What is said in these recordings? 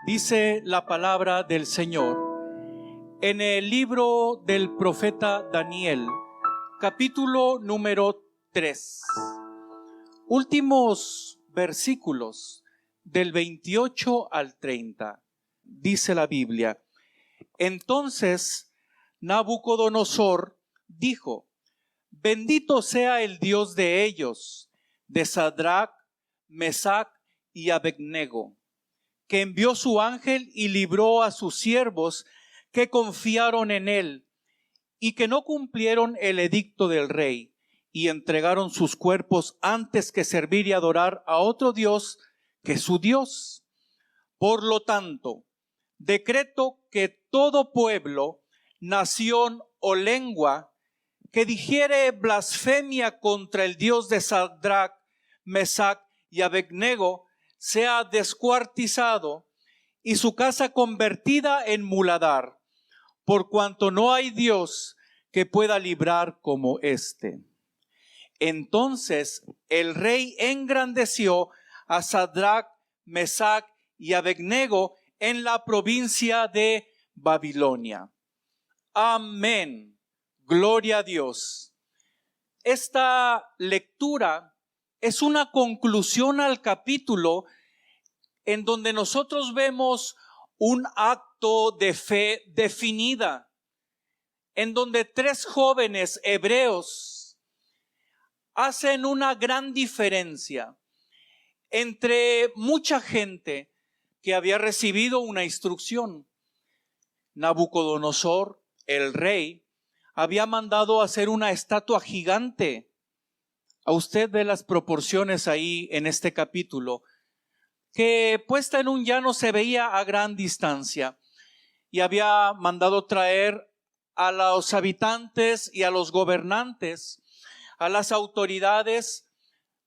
Dice la palabra del Señor en el libro del profeta Daniel, capítulo número 3, últimos versículos del 28 al 30. Dice la Biblia: Entonces Nabucodonosor dijo: Bendito sea el Dios de ellos, de Sadrach, Mesach y Abednego, que envió su ángel y libró a sus siervos que confiaron en él y que no cumplieron el edicto del rey y entregaron sus cuerpos antes que servir y adorar a otro Dios que su Dios. Por lo tanto, decreto que todo pueblo, nación o lengua que dijere blasfemia contra el Dios de Sadrach, Mesach y Abednego sea descuartizado y su casa convertida en muladar, por cuanto no hay Dios que pueda librar como éste. Entonces el rey engrandeció a Sadrach, Mesach y Abednego en la provincia de Babilonia. Amén. Gloria a Dios. Esta lectura es una conclusión al capítulo en donde nosotros vemos un acto de fe definida, en donde tres jóvenes hebreos hacen una gran diferencia entre mucha gente que había recibido una instrucción. Nabucodonosor, el rey, había mandado hacer una estatua gigante. A usted ve las proporciones ahí en este capítulo, que puesta en un llano se veía a gran distancia, y había mandado traer a los habitantes y a los gobernantes, a las autoridades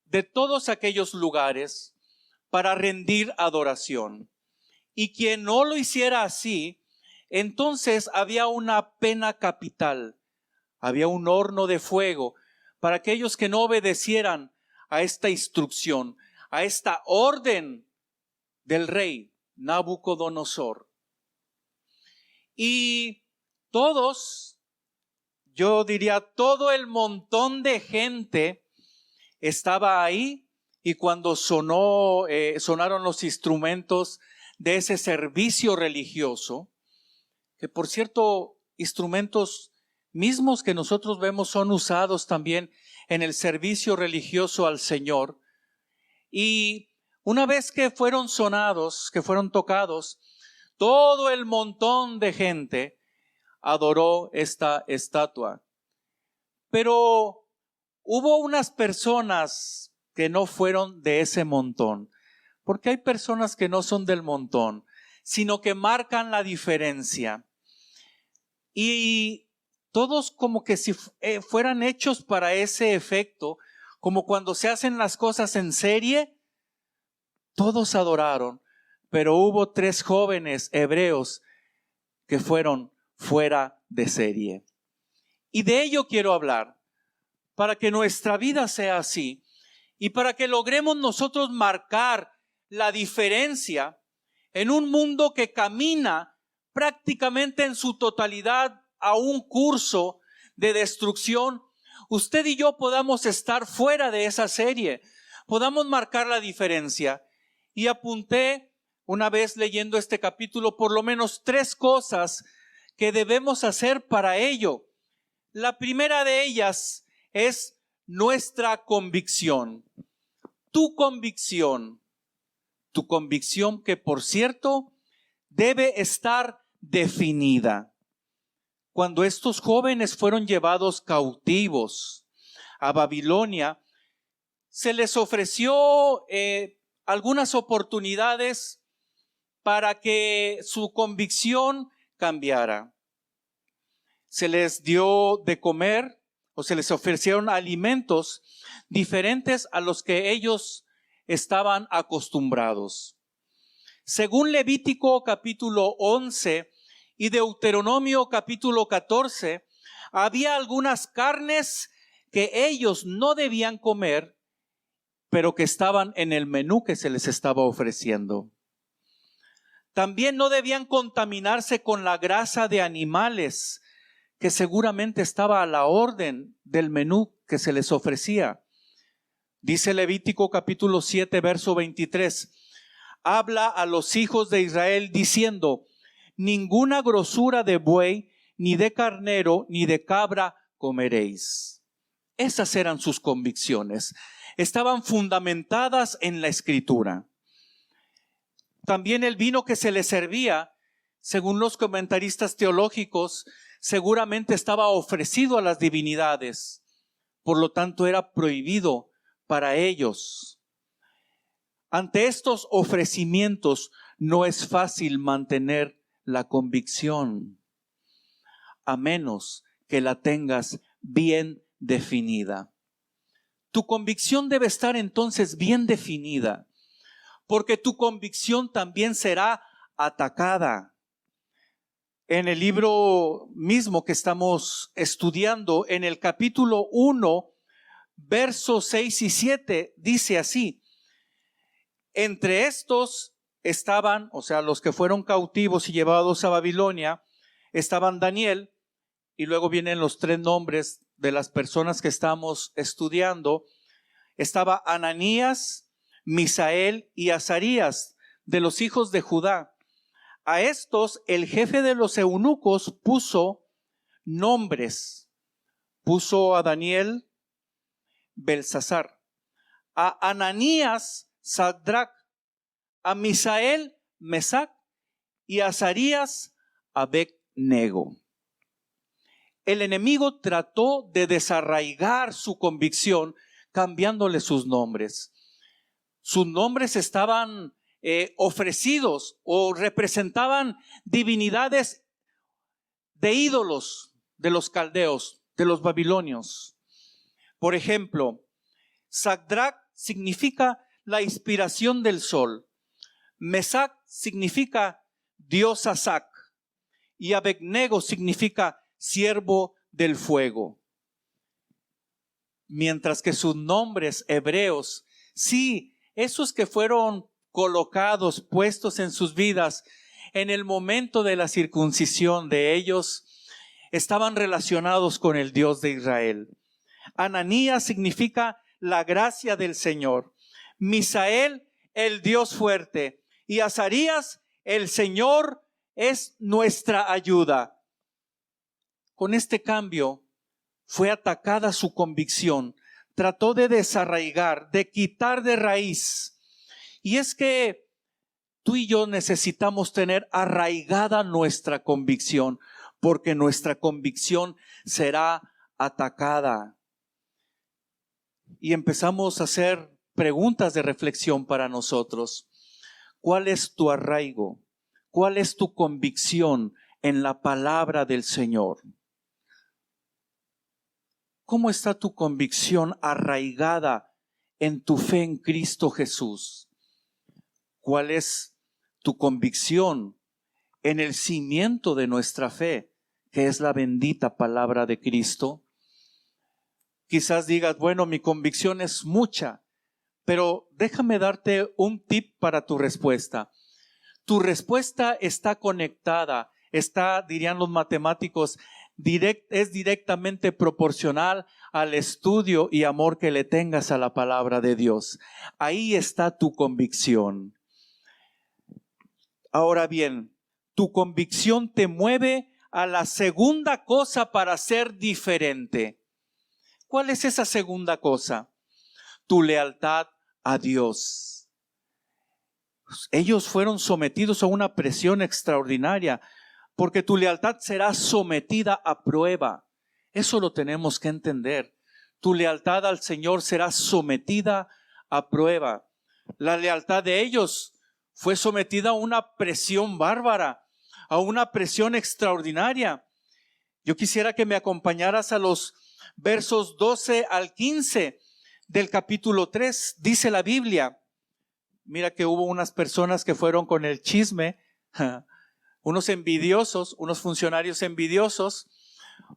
de todos aquellos lugares para rendir adoración. Y quien no lo hiciera así, entonces había una pena capital, había un horno de fuego para aquellos que no obedecieran a esta instrucción, a esta orden del rey Nabucodonosor. Y todos, yo diría todo el montón de gente estaba ahí, y cuando sonaron los instrumentos de ese servicio religioso, que por cierto, instrumentos mismos que nosotros vemos son usados también en el servicio religioso al Señor. Y una vez que fueron sonados, que fueron tocados, todo el montón de gente adoró esta estatua. Pero hubo unas personas que no fueron de ese montón, porque hay personas que no son del montón, sino que marcan la diferencia. Y todos como que si fueran hechos para ese efecto, como cuando se hacen las cosas en serie, todos adoraron, pero hubo tres jóvenes hebreos que fueron fuera de serie. Y de ello quiero hablar, para que nuestra vida sea así, y para que logremos nosotros marcar la diferencia en un mundo que camina prácticamente en su totalidad a un curso de destrucción. Usted y yo podamos estar fuera de esa serie, podamos marcar la diferencia. Y apunté, una vez leyendo este capítulo, por lo menos 3 cosas que debemos hacer para ello. La primera de ellas es nuestra convicción. Tu convicción que, por cierto, debe estar definida. Cuando estos jóvenes fueron llevados cautivos a Babilonia, se les ofreció algunas oportunidades para que su convicción cambiara. Se les dio de comer o se les ofrecieron alimentos diferentes a los que ellos estaban acostumbrados. Según Levítico capítulo 11 y Deuteronomio capítulo 14, había algunas carnes que ellos no debían comer, pero que estaban en el menú que se les estaba ofreciendo. También no debían contaminarse con la grasa de animales, que seguramente estaba a la orden del menú que se les ofrecía. Dice Levítico capítulo 7, verso 23. Habla a los hijos de Israel diciendo: ninguna grosura de buey, ni de carnero, ni de cabra comeréis. Esas eran sus convicciones. Estaban fundamentadas en la Escritura. También el vino que se les servía, según los comentaristas teológicos, seguramente estaba ofrecido a las divinidades. Por lo tanto, era prohibido para ellos. Ante estos ofrecimientos no es fácil mantener la convicción, a menos que la tengas bien definida. Tu convicción debe estar entonces bien definida, porque tu convicción también será atacada. En el libro mismo que estamos estudiando, en el capítulo 1, versos 6 y 7, dice así: entre estos estaban, o sea, los que fueron cautivos y llevados a Babilonia, estaban Daniel, y luego vienen los 3 nombres de las personas que estamos estudiando. Estaba Ananías, Misael y Azarías, de los hijos de Judá. A estos el jefe de los eunucos puso nombres. Puso a Daniel Belsasar, a Ananías Sadrac, a Misael Mesac y a Azarías Abed-nego. El enemigo trató de desarraigar su convicción cambiándole sus nombres. Sus nombres estaban ofrecidos o representaban divinidades de ídolos de los caldeos, de los babilonios. Por ejemplo, Sadrac significa la inspiración del sol. Mesac significa Dios Asac. Y Abed-nego significa siervo del fuego. Mientras que sus nombres hebreos, sí, esos que fueron colocados, puestos en sus vidas en el momento de la circuncisión de ellos, estaban relacionados con el Dios de Israel. Ananías significa la gracia del Señor. Misael, el Dios fuerte. Y Azarías, el Señor es nuestra ayuda. Con este cambio fue atacada su convicción. Trató de desarraigar, de quitar de raíz. Y es que tú y yo necesitamos tener arraigada nuestra convicción, porque nuestra convicción será atacada. Y empezamos a hacer preguntas de reflexión para nosotros. ¿Cuál es tu arraigo? ¿Cuál es tu convicción en la palabra del Señor? ¿Cómo está tu convicción arraigada en tu fe en Cristo Jesús? ¿Cuál es tu convicción en el cimiento de nuestra fe, que es la bendita palabra de Cristo? Quizás digas, bueno, mi convicción es mucha, pero déjame darte un tip para tu respuesta. Tu respuesta está conectada, dirían los matemáticos, es directamente proporcional al estudio y amor que le tengas a la palabra de Dios. Ahí está tu convicción. Ahora bien, tu convicción te mueve a la segunda cosa para ser diferente. ¿Cuál es esa segunda cosa? Tu lealtad a Dios. Ellos fueron sometidos a una presión extraordinaria, porque tu lealtad será sometida a prueba. Eso lo tenemos que entender. Tu lealtad al Señor será sometida a prueba. La lealtad de ellos fue sometida a una presión bárbara, a una presión extraordinaria. Yo quisiera que me acompañaras a los versos 12 al 15 del capítulo 3. Dice la Biblia, mira que hubo unas personas que fueron con el chisme, unos envidiosos, unos funcionarios envidiosos,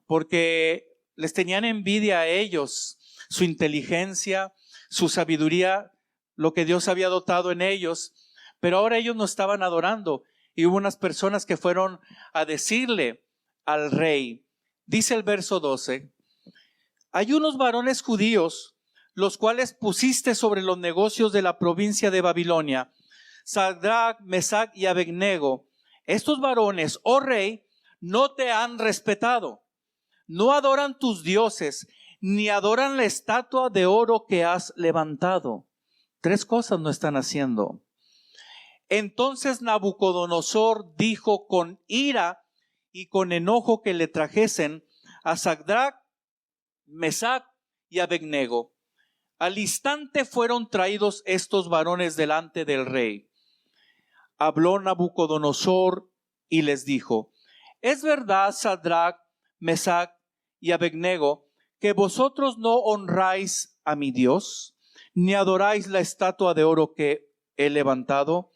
porque les tenían envidia a ellos, su inteligencia, su sabiduría, lo que Dios había dotado en ellos, pero ahora ellos no estaban adorando. y hubo unas personas que fueron a decirle al rey. Dice el verso 12, hay unos varones judíos, los cuales pusiste sobre los negocios de la provincia de Babilonia, Sadrach, Mesach y Abednego. Estos varones, oh rey, no te han respetado, no adoran tus dioses, ni adoran la estatua de oro que has levantado. 3 cosas no están haciendo. Entonces Nabucodonosor dijo con ira y con enojo que le trajesen a Sadrach, Mesach y Abednego. Al instante fueron traídos estos varones delante del rey. Habló Nabucodonosor y les dijo, ¿es verdad, Sadrach, Mesach y Abednego, que vosotros no honráis a mi Dios, ni adoráis la estatua de oro que he levantado?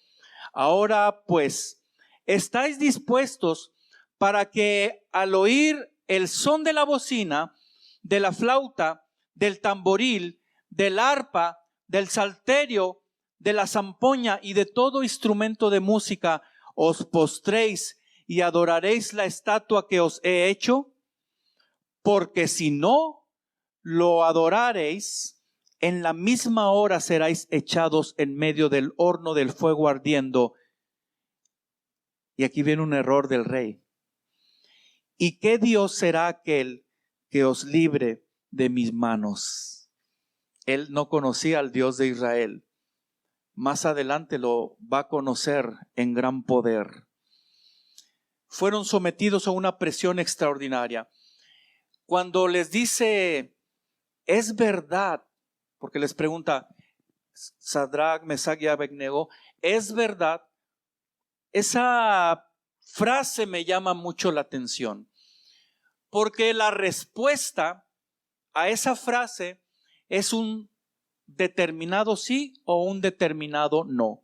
Ahora pues, ¿estáis dispuestos para que al oír el son de la bocina, de la flauta, del tamboril, del arpa, del salterio, de la zampoña y de todo instrumento de música, os postréis y adoraréis la estatua que os he hecho? Porque si no lo adoraréis, en la misma hora seréis echados en medio del horno del fuego ardiendo. Y aquí viene un error del rey. ¿Y qué Dios será aquel que os libre de mis manos? Él no conocía al Dios de Israel. Más adelante lo va a conocer en gran poder. Fueron sometidos a una presión extraordinaria. Cuando les dice, es verdad, porque les pregunta, Sadrach, Mesach y Abednego, ¿es verdad? Esa frase me llama mucho la atención, porque la respuesta a esa frase es un determinado sí o un determinado no.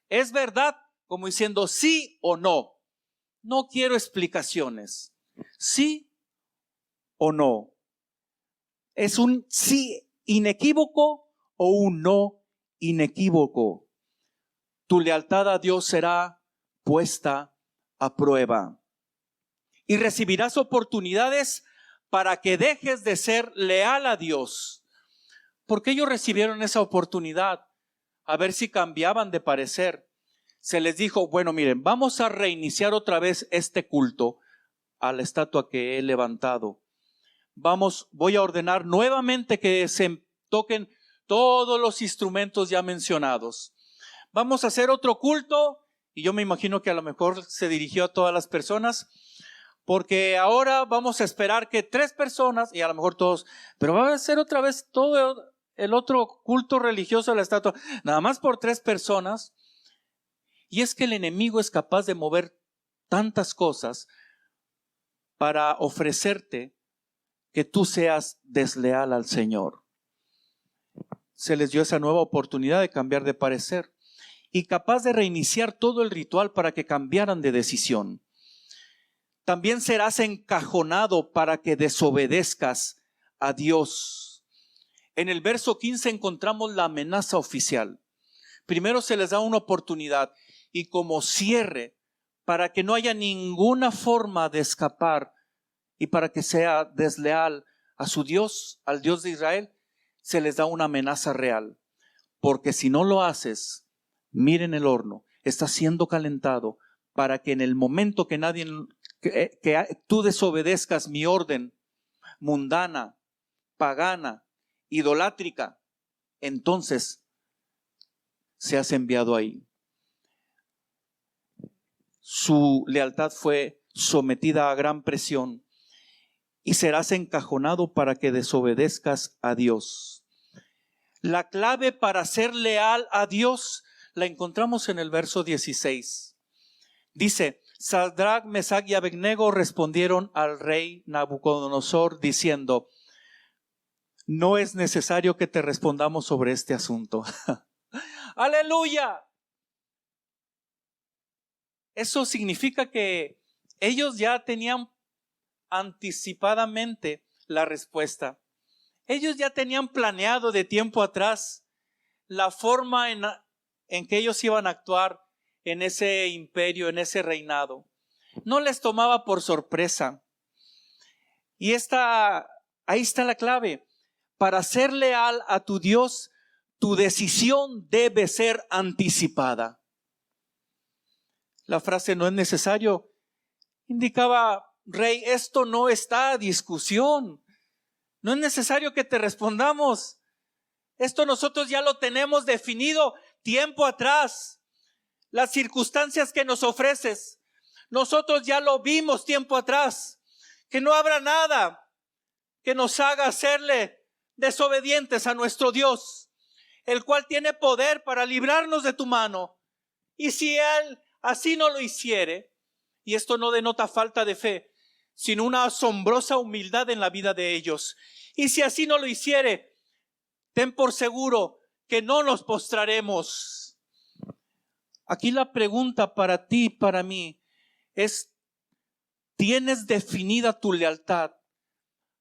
Es verdad, como diciendo sí o no. No quiero explicaciones. Sí o no. Es un sí inequívoco o un no inequívoco. Tu lealtad a Dios será puesta a prueba. Y recibirás oportunidades para que dejes de ser leal a Dios. Porque ellos recibieron esa oportunidad, a ver si cambiaban de parecer. Se les dijo, bueno, miren, vamos a reiniciar otra vez este culto a la estatua que he levantado. Voy a ordenar nuevamente que se toquen todos los instrumentos ya mencionados. Vamos a hacer otro culto, y yo me imagino que a lo mejor se dirigió a todas las personas, porque ahora vamos a esperar que 3 personas, y a lo mejor todos, pero va a ser otra vez todo el otro culto religioso a la estatua, nada más por 3 personas. Y es que el enemigo es capaz de mover tantas cosas para ofrecerte que tú seas desleal al Señor. Se les dio esa nueva oportunidad de cambiar de parecer y capaz de reiniciar todo el ritual para que cambiaran de decisión. También serás encajonado para que desobedezcas a Dios. En el verso 15 encontramos la amenaza oficial. Primero se les da una oportunidad y como cierre, para que no haya ninguna forma de escapar y para que sea desleal a su Dios, al Dios de Israel, se les da una amenaza real. Porque si no lo haces, miren el horno, está siendo calentado para que en el momento que tú desobedezcas mi orden mundana, pagana, idolátrica, entonces seas enviado ahí. Su lealtad fue sometida a gran presión y serás encajonado para que desobedezcas a Dios. La clave para ser leal a Dios la encontramos en el verso 16. Dice, Sadrach, Mesach y Abednego respondieron al rey Nabucodonosor diciendo, no es necesario que te respondamos sobre este asunto. ¡Aleluya! Eso significa que ellos ya tenían anticipadamente la respuesta. Ellos ya tenían planeado de tiempo atrás la forma en que ellos iban a actuar en ese imperio, en ese reinado. No les tomaba por sorpresa. Y ahí está la clave. Para ser leal a tu Dios, tu decisión debe ser anticipada. La frase "no es necesario" indicaba: rey, esto no está a discusión. No es necesario que te respondamos. Esto nosotros ya lo tenemos definido tiempo atrás. Las circunstancias que nos ofreces, nosotros ya lo vimos tiempo atrás. Que no habrá nada que nos haga serle desobedientes a nuestro Dios, el cual tiene poder para librarnos de tu mano. Y si Él así no lo hiciere, y esto no denota falta de fe, sino una asombrosa humildad en la vida de ellos. Y si así no lo hiciere, ten por seguro que no nos postraremos. Aquí la pregunta para ti y para mí es: ¿tienes definida tu lealtad?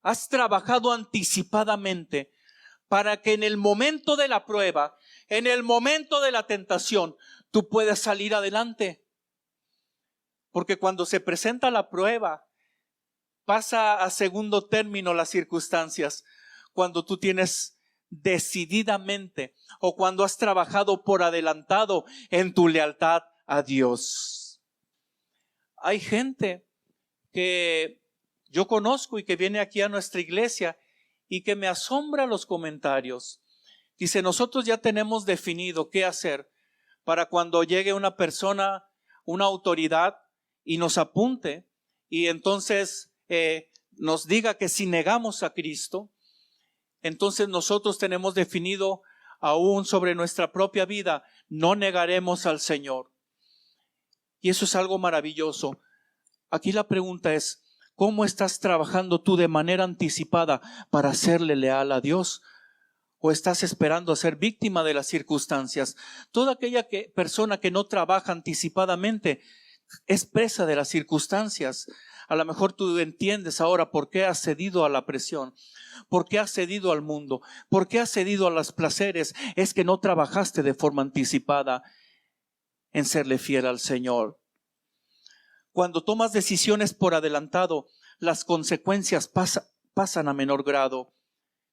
¿Has trabajado anticipadamente para que en el momento de la prueba, en el momento de la tentación, tú puedas salir adelante? Porque cuando se presenta la prueba, pasa a segundo término las circunstancias. Cuando tú tienes decididamente o cuando has trabajado por adelantado en tu lealtad a Dios. Hay gente que yo conozco y que viene aquí a nuestra iglesia y que me asombra los comentarios. Dice: nosotros ya tenemos definido qué hacer para cuando llegue una persona, una autoridad, y nos apunte y entonces nos diga que si negamos a Cristo, entonces nosotros tenemos definido aún sobre nuestra propia vida, no negaremos al Señor. Y eso es algo maravilloso. Aquí la pregunta es: ¿cómo estás trabajando tú de manera anticipada para serle leal a Dios? ¿O estás esperando a ser víctima de las circunstancias? Toda aquella persona que no trabaja anticipadamente es presa de las circunstancias. A lo mejor tú entiendes ahora por qué has cedido a la presión, por qué has cedido al mundo, por qué has cedido a los placeres. Es que no trabajaste de forma anticipada en serle fiel al Señor. Cuando tomas decisiones por adelantado, las consecuencias pasan a menor grado.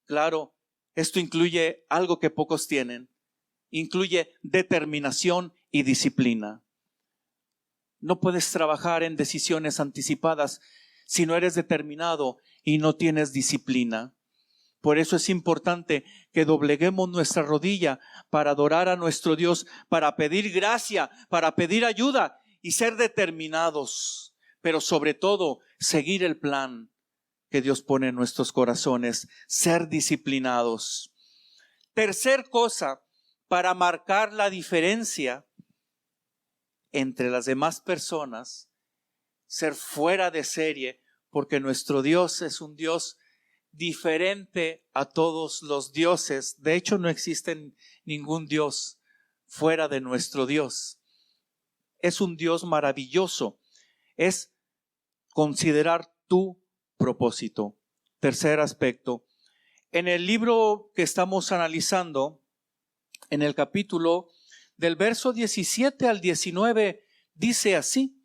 Claro, esto incluye algo que pocos tienen. Incluye determinación y disciplina. No puedes trabajar en decisiones anticipadas si no eres determinado y no tienes disciplina. Por eso es importante que dobleguemos nuestra rodilla para adorar a nuestro Dios, para pedir gracia, para pedir ayuda y ser determinados, pero sobre todo seguir el plan que Dios pone en nuestros corazones, ser disciplinados. Tercer cosa, para marcar la diferencia entre las demás personas, ser fuera de serie, porque nuestro Dios es un Dios diferente a todos los dioses. De hecho, no existe ningún Dios fuera de nuestro Dios. Es un Dios maravilloso. Es considerar tu propósito. Tercer aspecto. En el libro que estamos analizando, en el capítulo del verso 17 al 19, dice así: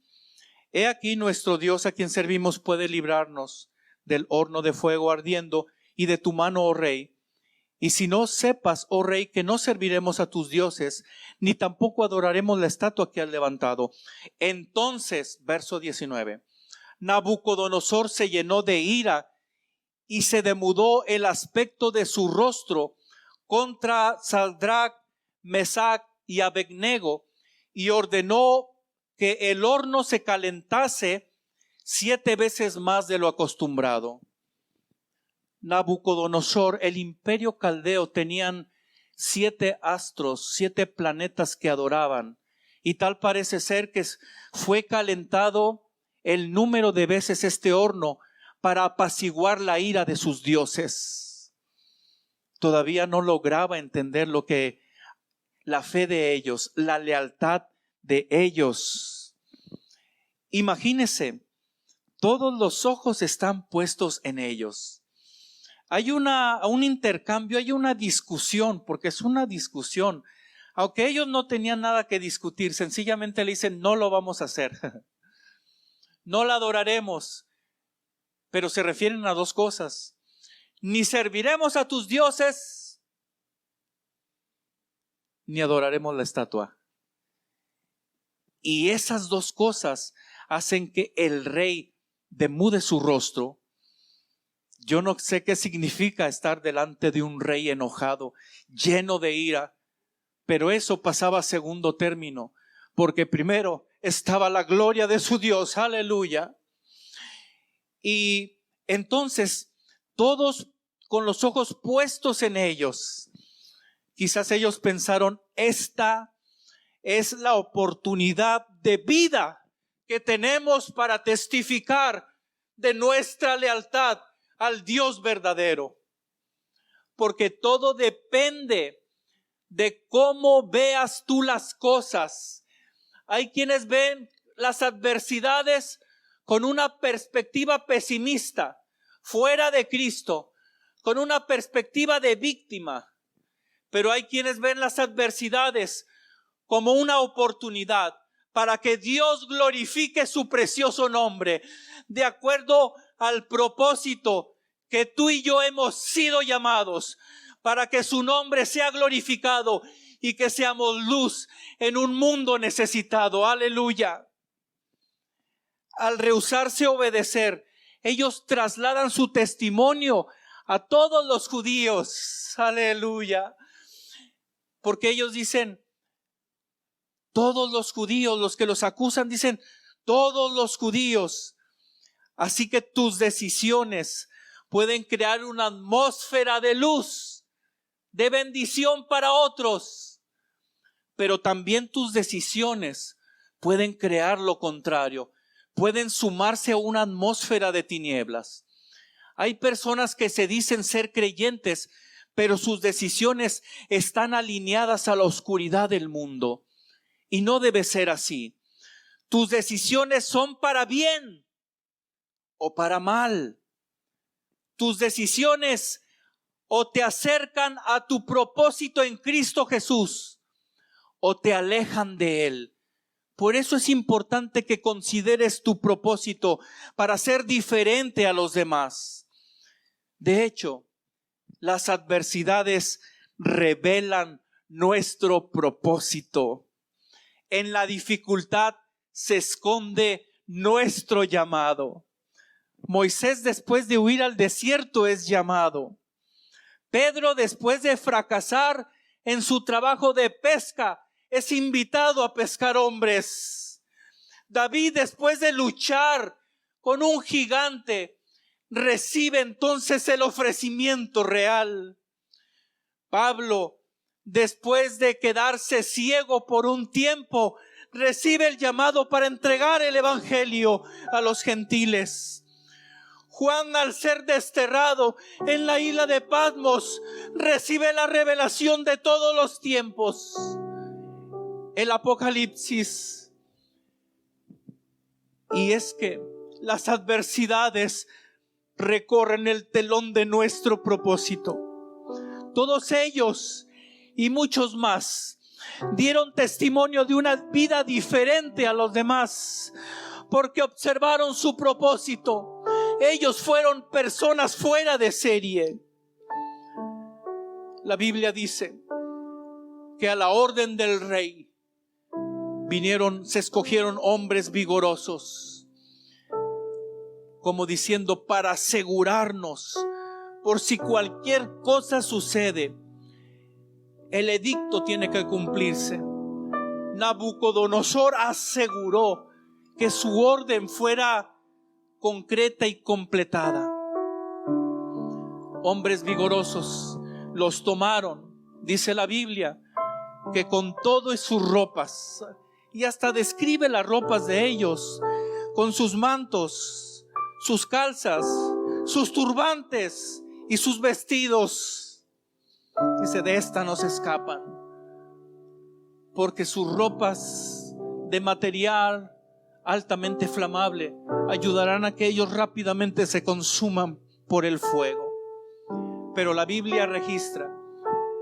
He aquí nuestro Dios a quien servimos puede librarnos del horno de fuego ardiendo y de tu mano, oh rey. Y si no sepas, oh rey, que no serviremos a tus dioses, ni tampoco adoraremos la estatua que has levantado. Entonces, verso 19, Nabucodonosor se llenó de ira y se demudó el aspecto de su rostro contra Sadrach, Mesach y Abednego, y ordenó que el horno se calentase 7 veces más de lo acostumbrado. Nabucodonosor, el imperio caldeo, tenían 7 astros, 7 planetas que adoraban, y tal parece ser que fue calentado el número de veces este horno para apaciguar la ira de sus dioses. Todavía no lograba entender lo que la fe de ellos, la lealtad de ellos. Imagínense, todos los ojos están puestos en ellos. Hay un intercambio, hay una discusión, porque es una discusión Aunque ellos no tenían nada que discutir, sencillamente le dicen, no lo vamos a hacer. No la adoraremos. Pero se refieren a dos cosas. Ni serviremos a tus dioses, ni adoraremos la estatua. Y esas dos cosas hacen que el rey demude su rostro. Yo no sé qué significa estar delante de un rey enojado, lleno de ira, pero eso pasaba a segundo término, porque primero estaba la gloria de su Dios, aleluya. Y entonces todos con los ojos puestos en ellos, quizás ellos pensaron, esta es la oportunidad de vida que tenemos para testificar de nuestra lealtad al Dios verdadero. Porque todo depende de cómo veas tú las cosas. Hay quienes ven las adversidades con una perspectiva pesimista, fuera de Cristo, con una perspectiva de víctima. Pero hay quienes ven las adversidades como una oportunidad para que Dios glorifique su precioso nombre, de acuerdo al propósito que tú y yo hemos sido llamados, para que su nombre sea glorificado y que seamos luz en un mundo necesitado. Aleluya. Al rehusarse a obedecer, ellos trasladan su testimonio a todos los judíos. Aleluya. Porque ellos dicen, todos los judíos, los que los acusan, dicen, todos los judíos. Así que tus decisiones pueden crear una atmósfera de luz, de bendición para otros. Pero también tus decisiones pueden crear lo contrario. Pueden sumarse a una atmósfera de tinieblas. Hay personas que se dicen ser creyentes, pero sus decisiones están alineadas a la oscuridad del mundo. Y no debe ser así. Tus decisiones son para bien o para mal. Tus decisiones o te acercan a tu propósito en Cristo Jesús o te alejan de Él. Por eso es importante que consideres tu propósito para ser diferente a los demás. De hecho, las adversidades revelan nuestro propósito. En la dificultad se esconde nuestro llamado. Moisés, después de huir al desierto, es llamado. Pedro, después de fracasar en su trabajo de pesca, es invitado a pescar hombres. David, después de luchar con un gigante, recibe entonces el ofrecimiento real. Pablo, después de quedarse ciego por un tiempo, recibe el llamado para entregar el evangelio a los gentiles. Juan, al ser desterrado en la isla de Patmos, recibe la revelación de todos los tiempos. El Apocalipsis. Y es que las adversidades recorren el telón de nuestro propósito. Todos ellos y muchos más dieron testimonio de una vida diferente a los demás, porque observaron su propósito. Ellos fueron personas fuera de serie. La Biblia dice que a la orden del rey se escogieron hombres vigorosos, como diciendo, para asegurarnos, por si cualquier cosa sucede, el edicto tiene que cumplirse. Nabucodonosor aseguró que su orden fuera concreta y completada. Hombres vigorosos los tomaron, dice la Biblia, que con todo y sus ropas, y hasta describe las ropas de ellos, con sus mantos, sus calzas, sus turbantes y sus vestidos. Dice, de esta no se escapan, porque sus ropas de material altamente flamable ayudarán a que ellos rápidamente se consuman por el fuego. Pero la Biblia registra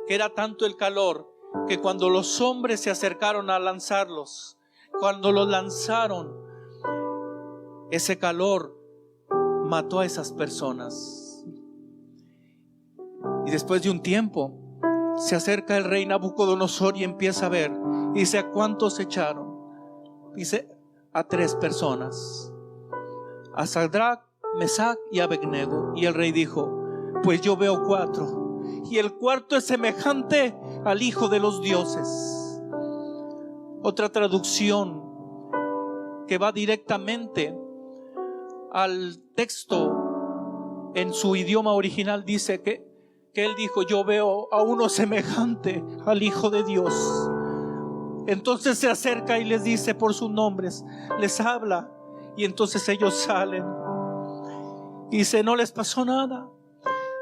que era tanto el calor que cuando los hombres se acercaron a lanzarlos, cuando los lanzaron, ese calor mató a esas personas. Y después de un tiempo se acerca el rey Nabucodonosor y empieza a ver. Y dice: ¿a cuántos echaron? Dice: a 3 personas, a Sadrach, Mesach y Abednego. Y el rey dijo: pues yo veo 4, y el cuarto es semejante al Hijo de los dioses. Otra traducción que va directamente al texto en su idioma original dice que él dijo: yo veo a uno semejante al Hijo de Dios. Entonces se acerca y les dice por sus nombres, les habla, y entonces ellos salen. Y dice: no les pasó nada.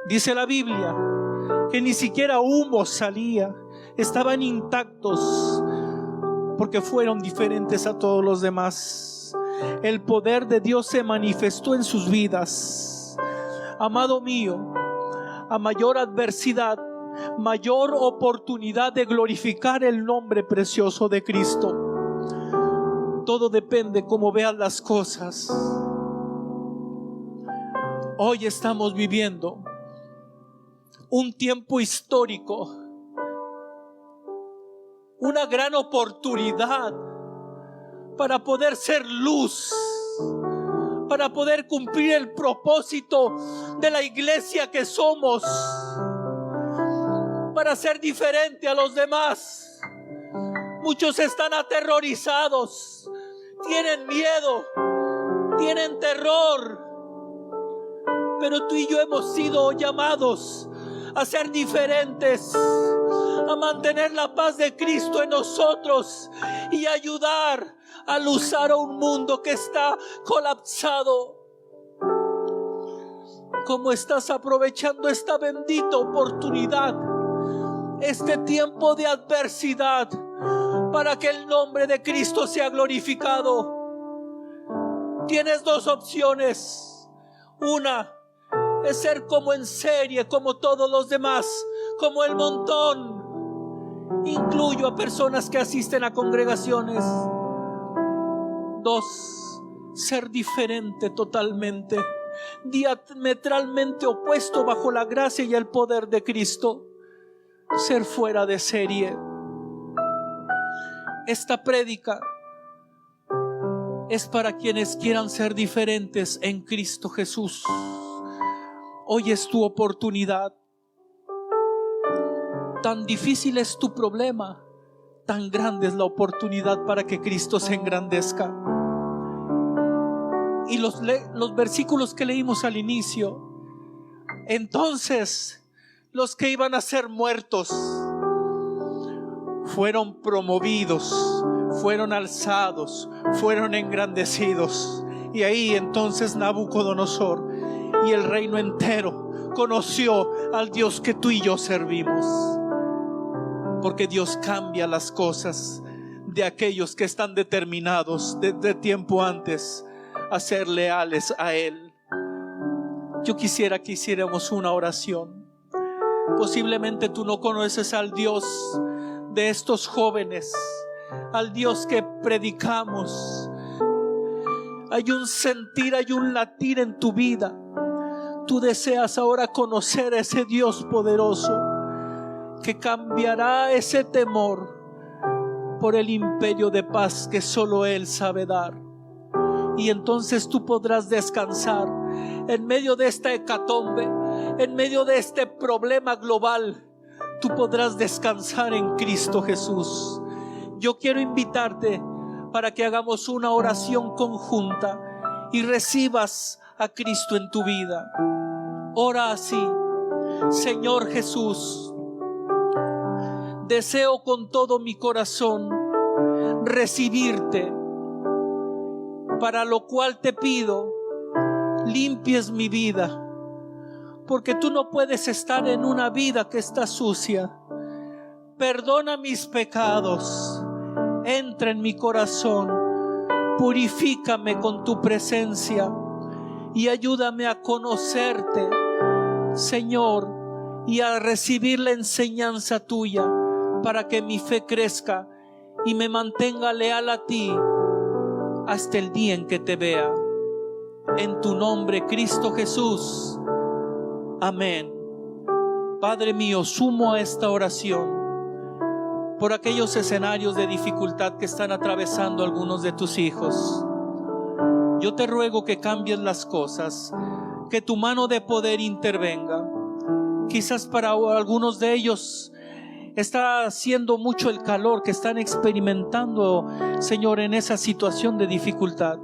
Dice la Biblia que ni siquiera humo salía, estaban intactos, porque fueron diferentes a todos los demás. El poder de Dios se manifestó en sus vidas. Amado mío, a mayor adversidad, mayor oportunidad de glorificar el nombre precioso de Cristo. Todo depende cómo veas las cosas. Hoy estamos viviendo un tiempo histórico, una gran oportunidad para poder ser luz, para poder cumplir el propósito de la iglesia que somos, para ser diferente a los demás. Muchos están aterrorizados, tienen miedo, tienen terror, pero tú y yo hemos sido llamados a ser diferentes, a mantener la paz de Cristo en nosotros y ayudar a luzar a un mundo que está colapsado. ¿Cómo estás aprovechando esta bendita oportunidad, este tiempo de adversidad, para que el nombre de Cristo sea glorificado? Tienes 2 opciones. Una es ser como en serie, como todos los demás, como el montón. Incluyo a personas que asisten a congregaciones. 2, ser diferente totalmente, diametralmente opuesto bajo la gracia y el poder de Cristo. Ser fuera de serie. Esta prédica es para quienes quieran ser diferentes en Cristo Jesús. Hoy es tu oportunidad. Tan difícil es tu problema, tan grande es la oportunidad para que Cristo se engrandezca. Y los versículos que leímos al inicio: entonces los que iban a ser muertos fueron promovidos, fueron alzados, fueron engrandecidos. Y ahí entonces Nabucodonosor y el reino entero conoció al Dios que tú y yo servimos. Porque Dios cambia las cosas de aquellos que están determinados desde tiempo antes a ser leales a Él. Yo quisiera que hiciéramos una oración. Posiblemente tú no conoces al Dios de estos jóvenes, al Dios que predicamos. Hay un sentir, hay un latir en tu vida. Tú deseas ahora conocer a ese Dios poderoso que cambiará ese temor por el imperio de paz que solo Él sabe dar. Y entonces tú podrás descansar en medio de esta hecatombe, en medio de este problema global. Tú podrás descansar en Cristo Jesús. Yo quiero invitarte para que hagamos una oración conjunta y recibas a Cristo en tu vida. Ora así: Señor Jesús, deseo con todo mi corazón recibirte, para lo cual te pido limpies mi vida, porque tú no puedes estar en una vida que está sucia. Perdona mis pecados, entra en mi corazón, purifícame con tu presencia y ayúdame a conocerte, Señor, y a recibir la enseñanza tuya para que mi fe crezca y me mantenga leal a ti hasta el día en que te vea. En tu nombre, Cristo Jesús. Amén. Padre mío, sumo a esta oración por aquellos escenarios de dificultad que están atravesando algunos de tus hijos. Yo te ruego que cambies las cosas, que tu mano de poder intervenga. Quizás para algunos de ellos está haciendo mucho el calor que están experimentando, Señor, en esa situación de dificultad.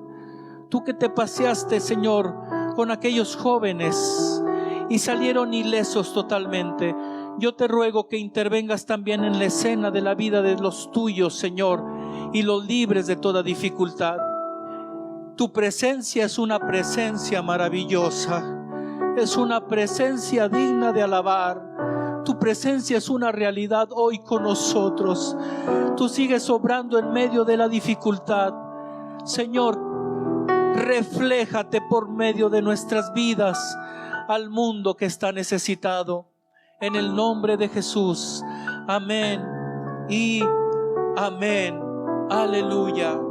Tú que te paseaste, Señor, con aquellos jóvenes y salieron ilesos totalmente, yo te ruego que intervengas también en la escena de la vida de los tuyos, Señor, y los libres de toda dificultad. Tu presencia es una presencia maravillosa, es una presencia digna de alabar. Tu presencia es una realidad hoy con nosotros. Tú sigues obrando en medio de la dificultad. Señor, refléjate por medio de nuestras vidas al mundo que está necesitado. En el nombre de Jesús. Amén y amén. Aleluya.